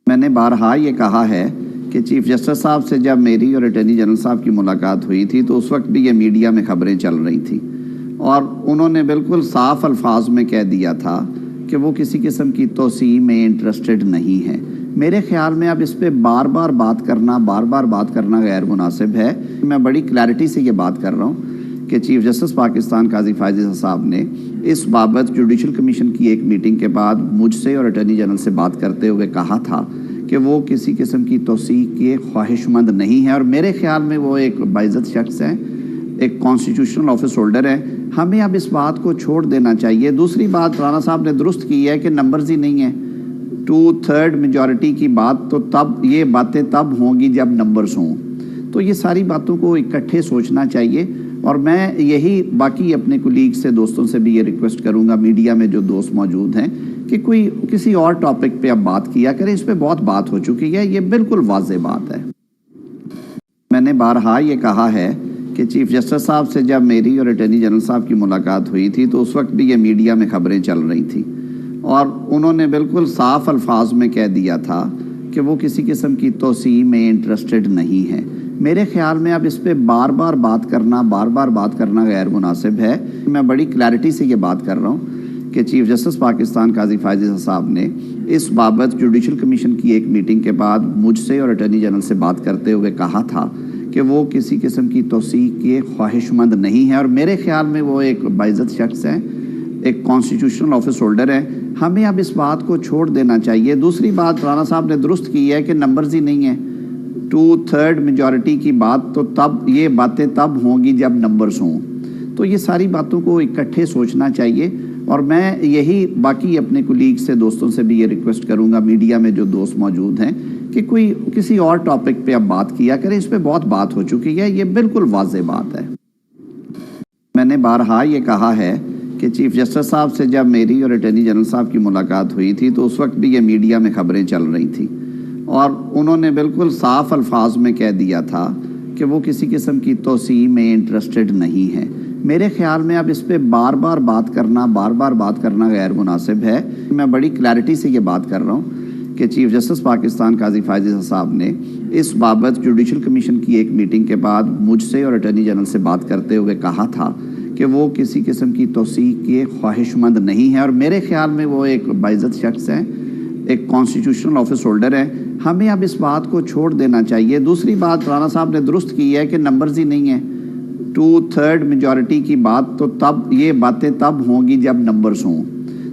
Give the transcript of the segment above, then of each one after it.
میں نے بارہا یہ کہا ہے کہ چیف جسٹس صاحب سے جب میری اور اٹارنی جنرل صاحب کی ملاقات ہوئی تھی تو اس وقت بھی یہ میڈیا میں خبریں چل رہی تھیں اور انہوں نے بالکل صاف الفاظ میں کہہ دیا تھا کہ وہ کسی قسم کی توسیع میں انٹرسٹڈ نہیں ہے۔ میرے خیال میں اب اس پہ بار بار بات کرنا غیر مناسب ہے۔ میں بڑی کلیئرٹی سے یہ بات کر رہا ہوں کہ چیف جسٹس پاکستان قاضی فائز عیسیٰ صاحب نے اس بابت جوڈیشل کمیشن کی ایک میٹنگ کے بعد مجھ سے اور اٹارنی جنرل سے بات کرتے ہوئے کہا تھا کہ وہ کسی قسم کی توسیع کے خواہش مند نہیں ہے، اور میرے خیال میں وہ ایک باعزت شخص ہے، ایک کانسٹیٹیوشنل آفس ہولڈر ہے۔ ہمیں اب اس بات کو چھوڑ دینا چاہیے۔ دوسری بات رانا صاحب نے درست کی ہے کہ نمبرز ہی نہیں ہیں۔ 2/3 میجورٹی کی بات تو تب یہ باتیں تب ہوں گی جب نمبرز ہوں، تو یہ ساری باتوں کو اکٹھے سوچنا چاہیے۔ اور میں یہی باقی اپنے کولیگ سے دوستوں سے بھی یہ ریکویسٹ کروں گا، میڈیا میں جو دوست موجود ہیں، کہ کوئی کسی اور ٹاپک پہ اب بات کیا کریں۔ اس پہ بہت بات ہو چکی ہے، یہ بالکل واضح بات ہے۔ میں نے بارہا یہ کہا ہے کہ چیف جسٹس صاحب سے جب میری اور اٹارنی جنرل صاحب کی ملاقات ہوئی تھی تو اس وقت بھی یہ میڈیا میں خبریں چل رہی تھیں اور انہوں نے بالکل صاف الفاظ میں کہہ دیا تھا کہ وہ کسی قسم کی توسیع میں انٹرسٹڈ نہیں ہے۔ میرے خیال میں اب اس پہ بار بار بات کرنا غیر مناسب ہے۔ میں بڑی کلیئرٹی سے یہ بات کر رہا ہوں کہ چیف جسٹس پاکستان قاضی فائز عیسیٰ صاحب نے اس بابت جوڈیشل کمیشن کی ایک میٹنگ کے بعد مجھ سے اور اٹارنی جنرل سے بات کرتے ہوئے کہا تھا کہ وہ کسی قسم کی توسیع کے خواہش مند نہیں ہے، اور میرے خیال میں وہ ایک باعزت شخص ہے، ایک کانسٹیٹیوشنل آفس ہولڈر ہے۔ ہمیں اب اس بات کو چھوڑ دینا چاہیے۔ دوسری بات رانا صاحب نے درست کی ہے کہ نمبرز ہی نہیں ہیں۔ 2/3 میجورٹی کی بات تو تب یہ باتیں تب ہوں گی جب نمبرز ہوں، تو یہ ساری باتوں کو اکٹھے سوچنا چاہیے۔ اور میں یہی باقی اپنے کولیگ سے دوستوں سے بھی یہ ریکویسٹ کروں گا، میڈیا میں جو دوست موجود ہیں، کہ کوئی کسی اور ٹاپک پہ اب بات کیا کریں۔ اس پہ بہت بات ہو چکی ہے، یہ بالکل واضح بات ہے۔ میں نے بارہا یہ کہا ہے کہ چیف جسٹس صاحب سے جب میری اور اٹارنی جنرل صاحب کی ملاقات ہوئی تھی تو اس وقت بھی یہ میڈیا میں خبریں چل رہی تھیں اور انہوں نے بالکل صاف الفاظ میں کہہ دیا تھا کہ وہ کسی قسم کی توسیع میں انٹرسٹڈ نہیں ہے۔ میرے خیال میں اب اس پہ بار بار بات کرنا غیر مناسب ہے۔ میں بڑی کلیئرٹی سے یہ بات کر رہا ہوں کہ چیف جسٹس پاکستان قاضی فائز عیسیٰ صاحب نے اس بابت جوڈیشل کمیشن کی ایک میٹنگ کے بعد مجھ سے اور اٹارنی جنرل سے بات کرتے ہوئے کہا تھا کہ وہ کسی قسم کی توسیع کے خواہش مند نہیں ہے، اور میرے خیال میں وہ ایک باعزت شخص ہے، ایک کانسٹیٹیوشنل آفس ہولڈر ہے۔ ہمیں اب اس بات کو چھوڑ دینا چاہیے۔ دوسری بات رانا صاحب نے درست کی ہے کہ نمبرز ہی نہیں ہیں۔ 2/3 میجورٹی کی بات تو تب یہ باتیں تب ہوں گی جب نمبرز ہوں،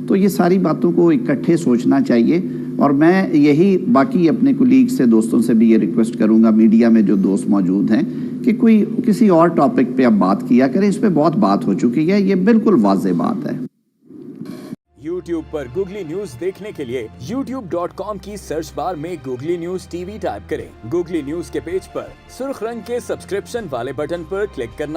تو یہ ساری باتوں کو اکٹھے سوچنا چاہیے۔ اور میں یہی باقی اپنے کولیگ سے دوستوں سے بھی یہ ریکویسٹ کروں گا، میڈیا میں جو دوست موجود ہیں، کہ کوئی کسی اور ٹاپک پہ اب بات کیا کریں۔ اس پہ بہت بات ہو چکی ہے، یہ بالکل واضح بات ہے۔ YouTube پر گوگلی نیوز دیکھنے کے لیے youtube.com کی سرچ بار میں googly news T V type کریں۔ گوگلی نیوز کے پیج پر سرخ رنگ کے سبسکرپشن والے بٹن پر کلک کرنا